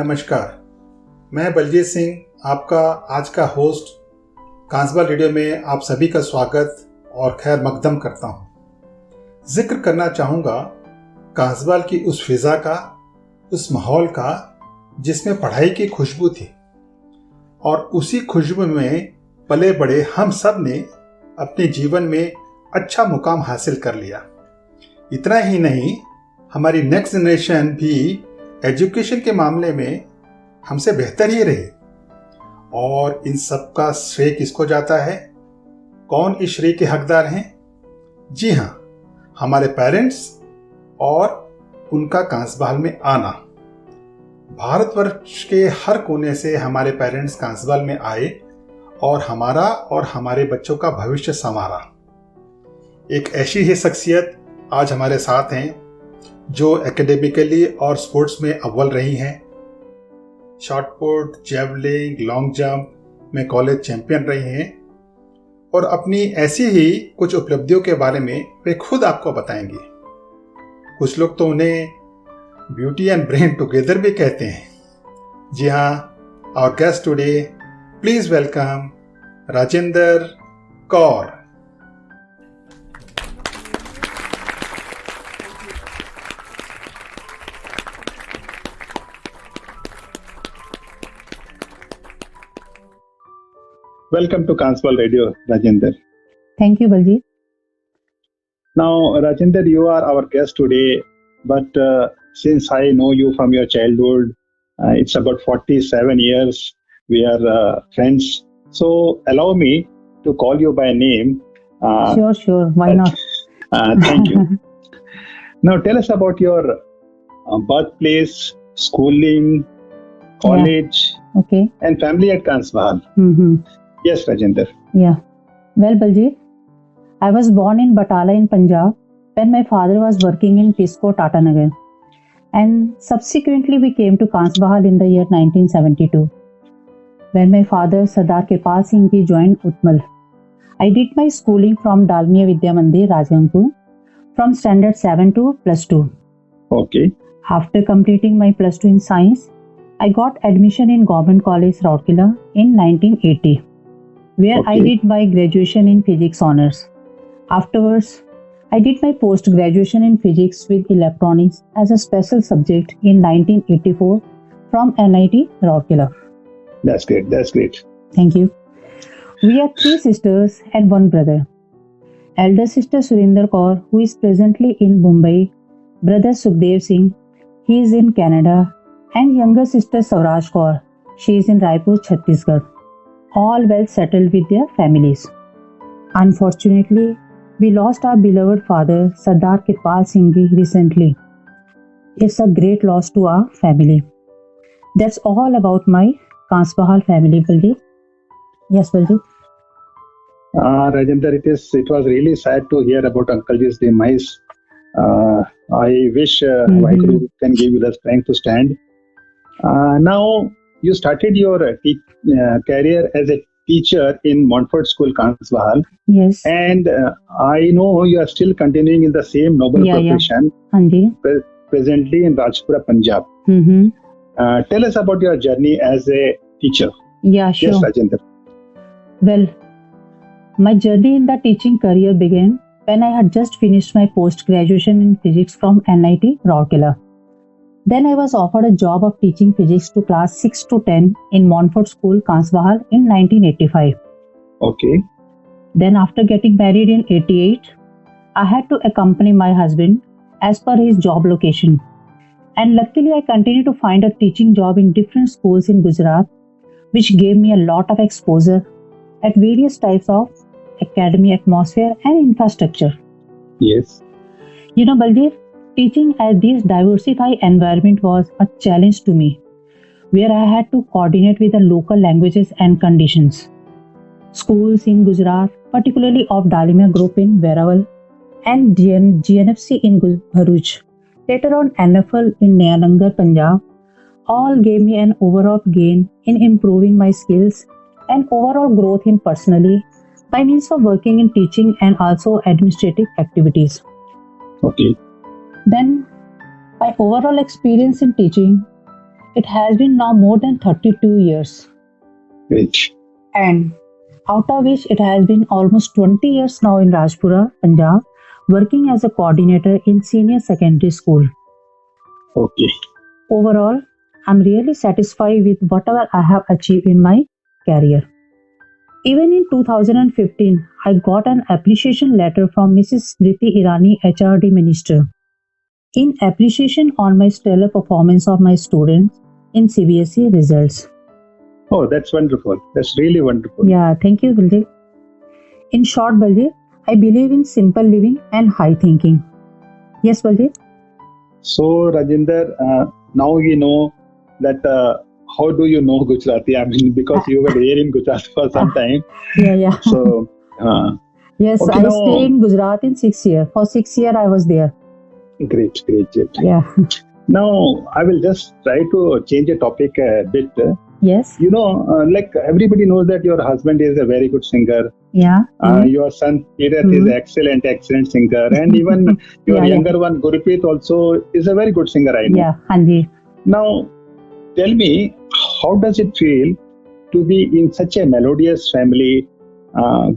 नमस्कार। मैं बलजीत सिंह आपका आज का होस्ट कांसबाल रेडियो में आप सभी का स्वागत और खैर मकदम करता हूँ। जिक्र करना चाहूँगा कांसबाल की उस फिज़ा का, उस माहौल का जिसमें पढ़ाई की खुशबू थी और उसी खुशबू में पले बड़े हम सब ने अपने जीवन में अच्छा मुकाम हासिल कर लिया। इतना ही नहीं, हमारी नेक्स्ट जनरेशन भी एजुकेशन के मामले में हमसे बेहतर ही रहे। और इन सब का श्रेय किसको जाता है? कौन इस श्रेय के हकदार हैं? जी हाँ, हमारे पेरेंट्स और उनका कांसबाल में आना। भारतवर्ष के हर कोने से हमारे पेरेंट्स कांसबाल में आए और हमारा और हमारे बच्चों का भविष्य संवारा। एक ऐसी ही शख्सियत आज हमारे साथ हैं जो एकेडमिकली और स्पोर्ट्स में अव्वल रही हैं। Shot put, javelin, long jump में कॉलेज चैंपियन रही हैं और अपनी ऐसी ही कुछ उपलब्धियों के बारे में वे खुद आपको बताएंगी। कुछ लोग तो उन्हें ब्यूटी एंड ब्रेन टुगेदर भी कहते हैं। जी हाँ, our guest today, please welcome Rajendra Kaur. Welcome to Kansbal Radio, Rajender. Thank you, Baljeet. Now, Rajender, you are our guest today, but since I know you from your childhood, it's about 47 years, we are friends. So, allow me to call you by name. Sure. Why not? Thank you. Now, tell us about your birthplace, schooling, college, Okay. and family at Kansbal. Mm-hmm. Yes, Rajender. Yeah. Well, Baljeet, I was born in Batala in Punjab when my father was working in Tisco, Tata Nagar. And subsequently we came to Kansbahal in the year 1972. When my father, Sardar Kirpal Singh Ji, joined Utmal. I did my schooling from Dalmia Vidya Mandir, Rajgangpur, from standard 7 to plus 2. Okay. After completing my plus 2 in science, I got admission in Government College, Rourkela in 1980. Where I did my graduation in physics honors. Afterwards, I did my post-graduation in physics with electronics as a special subject in 1984 from NIT Rourkela. That's great. Thank you. We are 3 sisters and 1 brother. Elder sister Surinder Kaur, who is presently in Mumbai, brother Sukhdev Singh, he is in Canada, and younger sister Savraj Kaur, she is in Raipur, Chhattisgarh. All well settled with their families. Unfortunately, we lost our beloved father, Sardar Kirpal Singh Ji, recently. It's a great loss to our family. That's all about my Kansbahal family, Baljeet. Yes, Baljeet. Rajender, it was really sad to hear about Uncle Ji's demise. I wish Vaheguru can give you the strength to stand. Now, you started your career as a teacher in Montfort School, Kansbahal. Yes. And I know you are still continuing in the same noble profession, presently in Rajpura, Punjab. Tell us about your journey as a teacher. Yeah, sure. Yes, Rajender. Well, my journey in the teaching career began when I had just finished my post-graduation in physics from NIT Rourkela. Then I was offered a job of teaching physics to class 6 to 10 in Montfort School, Kansbahal in 1985. Okay. Then after getting married in 88, I had to accompany my husband as per his job location. And luckily I continued to find a teaching job in different schools in Gujarat, which gave me a lot of exposure at various types of academy atmosphere and infrastructure. Yes. You know, Baljeet, teaching at this diversified environment was a challenge to me, where I had to coordinate with the local languages and conditions. Schools in Gujarat, particularly of Dalimia Group in Veraval and GNFC in Bharuch, later on NFL in Nayalangar, Punjab, all gave me an overall gain in improving my skills and overall growth in personally by means of working in teaching and also administrative activities. Okay. Then, my overall experience in teaching It has been now more than 32 years, Great. and out of which it has been almost 20 years now in Rajpura, Punjab, working as a coordinator in senior secondary school. Okay. Overall, I'm really satisfied with whatever I have achieved in my career. Even in 2015, I got an appreciation letter from Mrs. Smriti Irani, HRD Minister, in appreciation on my stellar performance of my students in CBSE results. Oh, that's wonderful. That's really wonderful. Yeah, thank you, Baldev. In short, Baldev, I believe in simple living and high thinking. Yes, Baldev? So, Rajinder, now you know that how do you know Gujarati? I mean, because you were here in Gujarat for some time. Yeah. So, Yes, okay, I now- stayed in Gujarat in 6 years. For 6 years, I was there. great. Yeah. Now, I will just try to change the topic a bit. Yes. You know, like everybody knows that your husband is a very good singer. Yeah. Your son Tirath is excellent singer, and even your Yeah. younger one Gurpreet also is a very good singer. I know. Yeah. Hanji. Now, tell me, how does it feel to be in such a melodious family?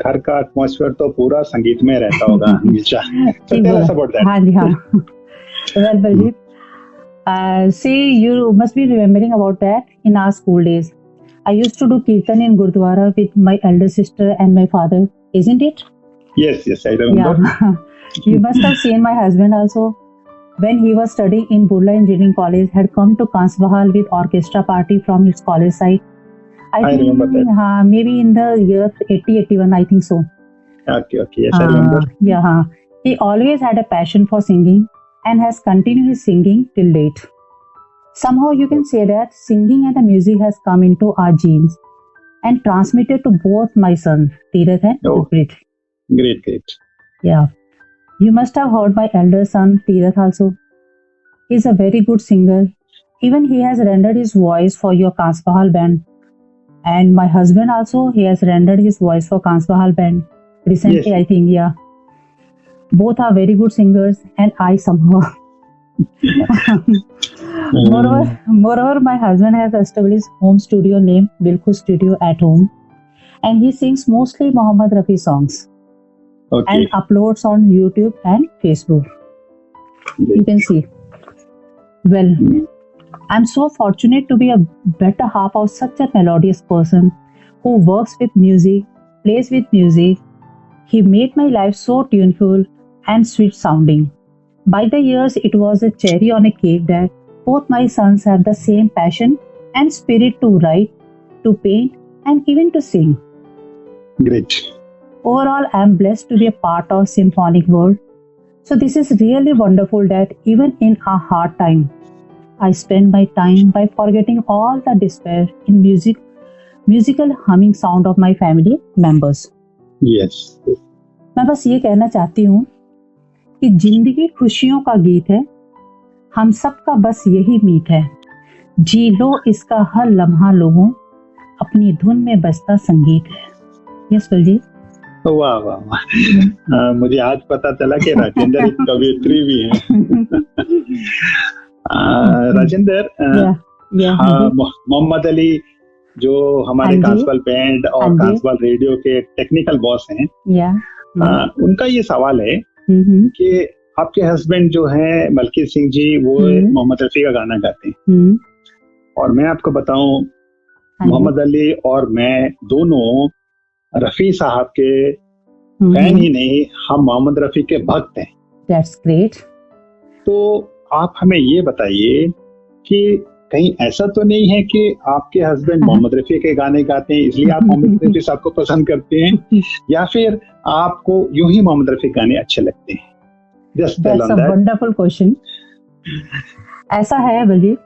घर का atmosphere तो पूरा संगीत में रहता होगा हमेशा. So tell us about that. Hanji, हाँ. Well, Baldev, see, you must be remembering about that in our school days. I used to do kirtan in Gurdwara with my elder sister and my father, isn't it? Yes, I remember. Yeah. You must have seen my husband also. When he was studying in Burla Engineering College, had come to Kansbahal with orchestra party from his college side. I remember that. Maybe in the year 80-81, I think so. Okay, yes, I remember. Yeah. He always had a passion for singing and has continued his singing till date. Somehow you can say that singing and the music has come into our genes and transmitted to both my sons, Tirath and Oh. Gurpreet. Great. Yeah. You must have heard my elder son, Tirath also. He's a very good singer. Even he has rendered his voice for your Kansbahal band. And my husband also, he has rendered his voice for Kansbahal band. Recently, Yes. I think, yeah. Both are very good singers and I somehow. Moreover, my husband has established home studio named Bilkhu Studio at home. And he sings mostly Mohammed Rafi songs. Okay. And uploads on YouTube and Facebook. You can see. Well, I'm so fortunate to be a better half of such a melodious person who works with music, plays with music. He made my life so tuneful and sweet sounding. By the years, it was a cherry on a cake that both my sons have the same passion and spirit to write, to paint, and even to sing. Great. Overall, I am blessed to be a part of symphonic world. So this is really wonderful that even in a hard time, I spend my time by forgetting all the despair in musical humming sound of my family members. Yes. मैं बस ये कहना चाहती हूँ कि जिंदगी खुशियों का गीत है, हम सबका बस यही मीत है, जी लो इसका हर लम्हा लोगों, अपनी धुन में बजता संगीत है. यस बलजीत. वाह. मुझे आज पता चला कि राजेंद्र एक कवियत्री भी है. राजेंद्र, मोहम्मद अली जो हमारे कांसवाल बैंड और कांसवाल रेडियो के टेक्निकल बॉस हैं, उनका ये सवाल है कि आपके हस्बैंड जो है मलकीत सिंह जी, वो मोहम्मद रफी का गाना गाते हैं. और मैं आपको बताऊं, मोहम्मद अली और मैं दोनों रफी साहब के फैन ही नहीं, हम मोहम्मद रफी के भक्त हैं. That's great. तो आप हमें ये बताइए कि कहीं ऐसा तो नहीं है कि आपके हस्बैंड मोहम्मद रफी के गाने गाते हैं इसलिए आप मोहम्मद रफी साहब को पसंद करते हैं, या फिर आपको यूं ही मोहम्मद रफी गाने अच्छे लगते हैं? Just tell on that. Wonderful question. ऐसा है बलजीत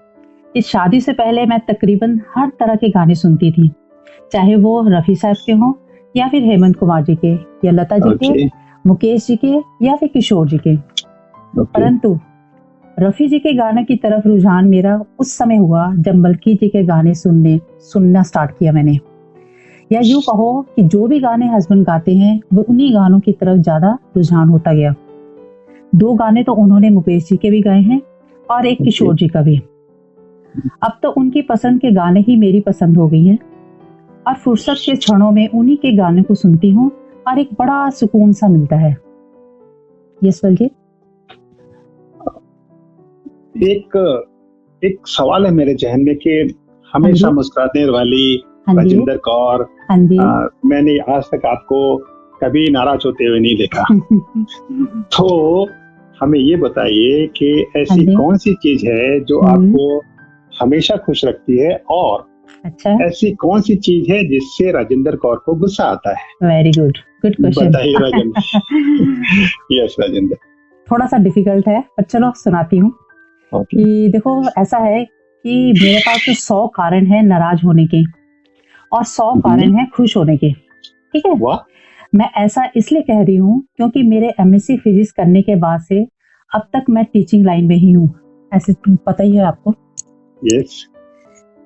कि शादी से पहले मैं तकरीबन हर तरह के गाने सुनती थी, चाहे वो रफी साहब के हों या फिर हेमंत कुमार जी के या लता जी के, मुकेश जी के या फिर किशोर जी के. परंतु रफी जी के गाने की तरफ रुझान मेरा उस समय हुआ जब मलकीत जी के गाने सुनना स्टार्ट किया मैंने. या यूं कहो कि जो भी गाने हस्बैंड गाते हैं वो उन्हीं गानों की तरफ ज्यादा रुझान होता गया. 2 गाने तो उन्होंने मुकेश जी के भी गाए हैं और एक किशोर जी का भी. अब तो उनकी पसंद के गाने ही मेरी पसंद हो गई है और फुर्सत के क्षणों में उन्हीं के गाने को सुनती हूँ और एक बड़ा सुकून सा मिलता है। यस बलजीत। एक सवाल है मेरे जहन में कि हमेशा मुस्कुराने वाली राजिंदर कौर, मैंने आज तक आपको कभी नाराज होते हुए नहीं देखा। तो हमें ये बताइए कि ऐसी कौन सी चीज है जो आपको हमेशा खुश रखती है, और ऐसी कौन सी चीज है जिससे राजिंदर कौर को गुस्सा आता है? Very good question. बताइए राजिंदर। यस राजिंदर। थोड़ा सा डिफिकल्ट है पर चलो सुनाती हूँ। कि देखो ऐसा है कि मेरे पास तो 100 कारण है नाराज होने के और 100 कारण है खुश होने के। ठीक है, मैं ऐसा इसलिए कह रही हूँ क्योंकि मेरे एमएससी फिजिक्स करने के बाद से अब तक मैं टीचिंग लाइन में ही हूँ, ऐसे पता ही है आपको। यस।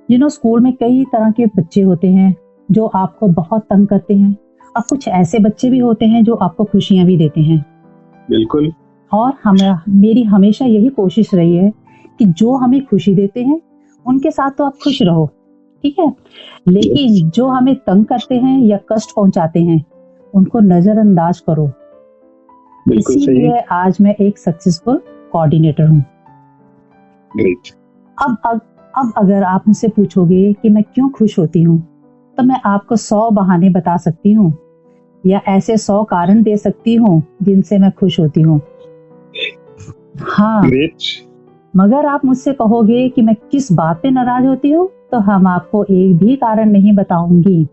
स्कूल में कई तरह के बच्चे होते हैं जो आपको बहुत तंग करते हैं और कुछ ऐसे बच्चे भी होते हैं जो आपको खुशियां भी देते हैं। बिल्कुल। और मेरी हमेशा यही कोशिश रही है कि जो हमें खुशी देते हैं उनके साथ तो आप खुश रहो, ठीक है, लेकिन जो हमें तंग करते हैं या कष्ट पहुंचाते हैं उनको नजरअंदाज करो। इसीलिए आज मैं एक सक्सेसफुल कोऑर्डिनेटर हूँ। ग्रेट। अब अगर आप मुझसे पूछोगे कि मैं क्यों खुश होती हूँ तो मैं आपको 100 बहाने बता सकती हूँ या ऐसे 100 कारण दे सकती हूँ जिनसे मैं खुश होती हूँ। हाँ, मगर आप मुझसे कहोगे कि मैं किस बात पे नाराज होती हूँ तो हम आपको एक भी कारण नहीं बताऊंगी।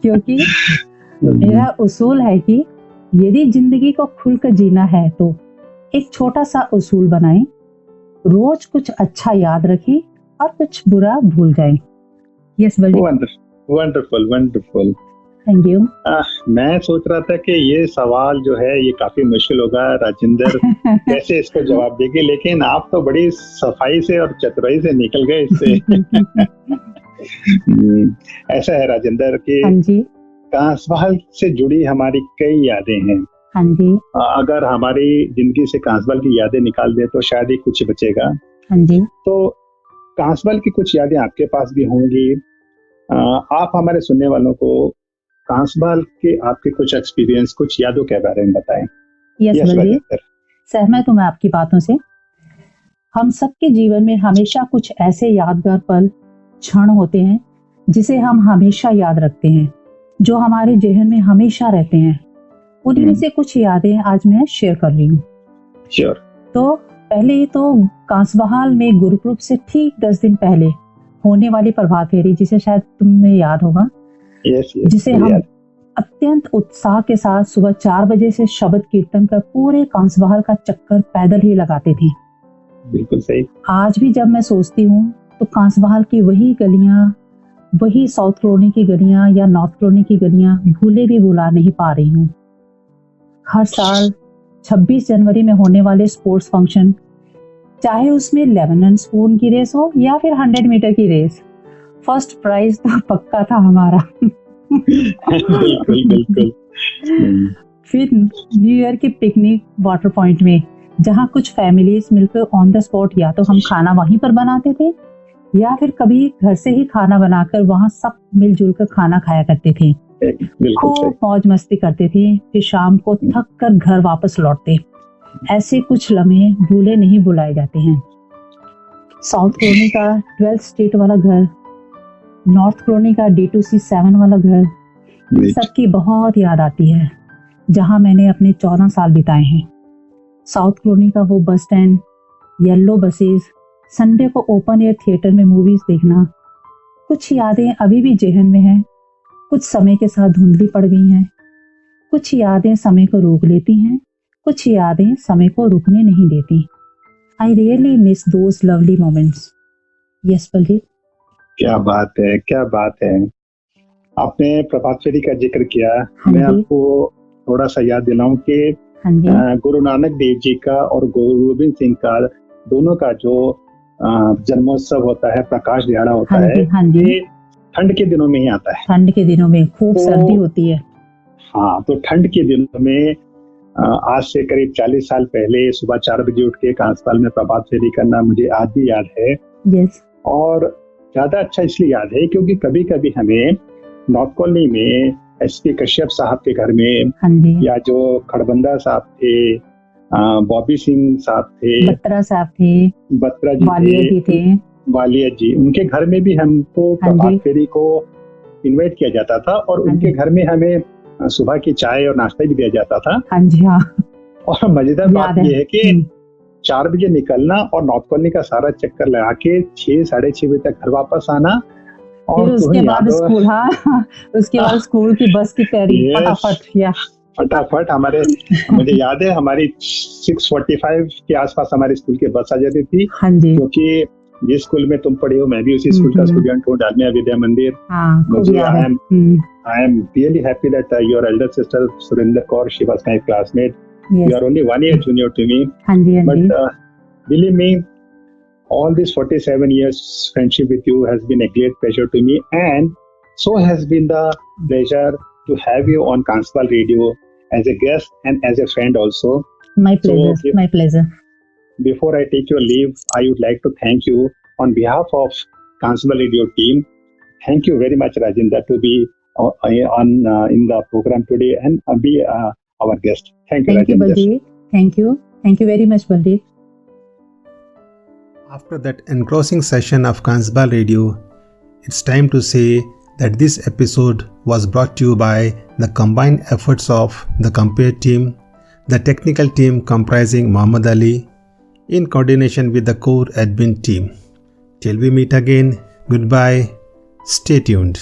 क्योंकि मेरा उसूल है कि यदि जिंदगी को खुलकर जीना है तो एक छोटा सा उसूल बनाएं, रोज कुछ अच्छा याद रखें और कुछ बुरा भूल जाएं। Yes Baljeet. Wonderful wonderful, thank you. मैं सोच रहा था कि ये सवाल जो है ये काफी मुश्किल होगा, राजिंदर कैसे इसको जवाब देगी, लेकिन आप तो बड़ी सफाई से और चतुराई से निकल गए इससे। ऐसा है राजिंदर कि कांसवाल से जुड़ी हमारी कई यादें हैं। हाँ जी। अगर हमारी जिंदगी से कांसवाल की यादें निकाल दे तो शायद ही कुछ बचेगा। हाँ जी। तो कांसवाल की कुछ यादें आपके पास भी होंगी। आप हमारे सुनने वालों को कांसवाल के आपके कुछ एक्सपीरियंस, कुछ यादों के बारे में बताएं। यस बलजीत, सहमत हूँ मैं आपकी बातों से। हम सबके जीवन में हमेशा कुछ ऐसे यादगार पल, क्षण होते हैं जिसे हम हमेशा याद रखते हैं, जो हमारे जहन में हमेशा रहते हैं। उन्हीं में से कुछ यादें आज मैं शेयर कर रही हूँ। श्योर। तो पहले तो कांसबहाल में गुरुकुल से ठीक 10 दिन पहले होने वाली प्रभात फेरी, जिसे शायद तुम्हें याद होगा, जिसे हम अत्यंत उत्साह के साथ सुबह 4 बजे से शब्द कीर्तन कर पूरे कांसबहाल का चक्कर पैदल ही लगाते थे। बिल्कुल सही। आज भी जब मैं सोचती हूँ तो कांसबहाल की वही गलियां, वही साउथ कॉलोनी की गलियां या नॉर्थ कॉलोनी की गलियां भूले भी भुला नहीं पा रही हूँ। हर साल 26 जनवरी में होने वाले स्पोर्ट्स फंक्शन, चाहे उसमें लेमन स्पून की रेस हो या फिर 100 मीटर की रेस, फर्स्ट प्राइज तो पक्का था हमारा। बिल्कुल बिल्कुल। फिर न्यू ईयर की पिकनिक वाटर पॉइंट में, जहाँ कुछ फैमिलीज मिलकर ऑन द स्पॉट या तो हम खाना वहीं पर बनाते थे या फिर कभी घर से ही खाना बनाकर वहाँ सब मिलजुल कर खाना खाया करते थे। खूब मौज मस्ती करते थे, फिर शाम को थक कर घर वापस लौटते। ऐसे कुछ लम्हे भूले नहीं भुलाए जाते हैं। साउथ कॉलोनी का 12th स्ट्रीट वाला घर, नॉर्थ कॉलोनी का D2C 7 वाला घर, सबकी बहुत याद आती है, जहां मैंने अपने 14 साल बिताए हैं। साउथ कॉलोनी का वो bus stand, yellow buses, Sunday को ओपन एयर थिएटर में मूवीज देखना, कुछ यादें अभी भी जेहन में हैं, कुछ समय के साथ धुंधली पड़ गई हैं। कुछ यादें समय को रोक लेती हैं, कुछ यादें समय को रुकने नहीं देती। I really miss those lovely moments. Yes Baljeet. क्या बात है, क्या बात है। आपने प्रभात फेरी का जिक्र किया। मैं आपको थोड़ा सा याद दिलाऊं कि गुरु नानक देव जी का और गुरु गोविंद सिंह का दोनों का जो जन्मोत्सव होता है, प्रकाश दिहाड़ा होता है, ये ठंड के दिनों में ही आता है। ठंड के दिनों में खूब सर्दी होती है। हाँ, तो ठंड के दिनों में आज से करीब 40 साल पहले सुबह 4 बजे उठ के कांसपाल में प्रभात फेरी करना मुझे आज भी याद है। Yes. और ज्यादा अच्छा इसलिए याद है क्योंकि कभी कभी हमें नॉर्थ कॉलोनी में एसपी कश्यप साहब के घर में, हाँ जी, या जो खड़बंदा साहब थे, बॉबी सिंह साहब थे, बत्रा साहब थे, बत्रा जी वालिया जी थे, वालिया जी, उनके घर में भी हमको हाँ जी। प्रभात फेरी को इनवाइट किया जाता था और हाँ उनके जी। घर में हमें सुबह की चाय और नाश्ता भी दिया जाता था। हाँ जी, हाँ, और मजेदार बात याद है। यह है कि 4 बजे निकलना और नॉर्थ कॉलोनी का सारा चक्कर लगा के 6 साढ़े 6 बजे तक घर वापस आना। और फिर उसके तुम्हें बाद याद हो, स्कूल, हाँ, उसके बाद स्कूल की बस की तैयारी Yes. फटाफट, या फटाफट हमारे मुझे याद है हमारी 6:45 के आसपास हमारे स्कूल की बस आ जाती थी, हाँ जी, क्योंकि जिस स्कूल में तुम पढ़े हो मैं भी उसी स्कूल का स्टूडेंट हूँ, डालमिया विद्या मंदिर। हाँ, खूब मुझे याद है। I am really happy that your elder sister Surinder Kaur, she was my classmate. Yes. You are only 1 year junior to me, हाँ जी, हाँ but ji, believe me, all these 47 years friendship with you has been a great pleasure to me, and so has been the pleasure to have you on Kansbal Radio as a guest and as a friend also. my pleasure, So, my pleasure. Before I take your leave, I would like to thank you on behalf of Kansbal Radio team. Thank you very much, Rajendra, to be in the program today and be our guest. Thank you, Thank you, Rajendra. Baldev. Thank you very much, Baldev. After that engrossing session of Kansbal Radio, it's time to say that this episode was brought to you by the combined efforts of the Compare team, the technical team comprising Muhammad Ali, in coordination with the core admin team. Till we meet again, goodbye, stay tuned.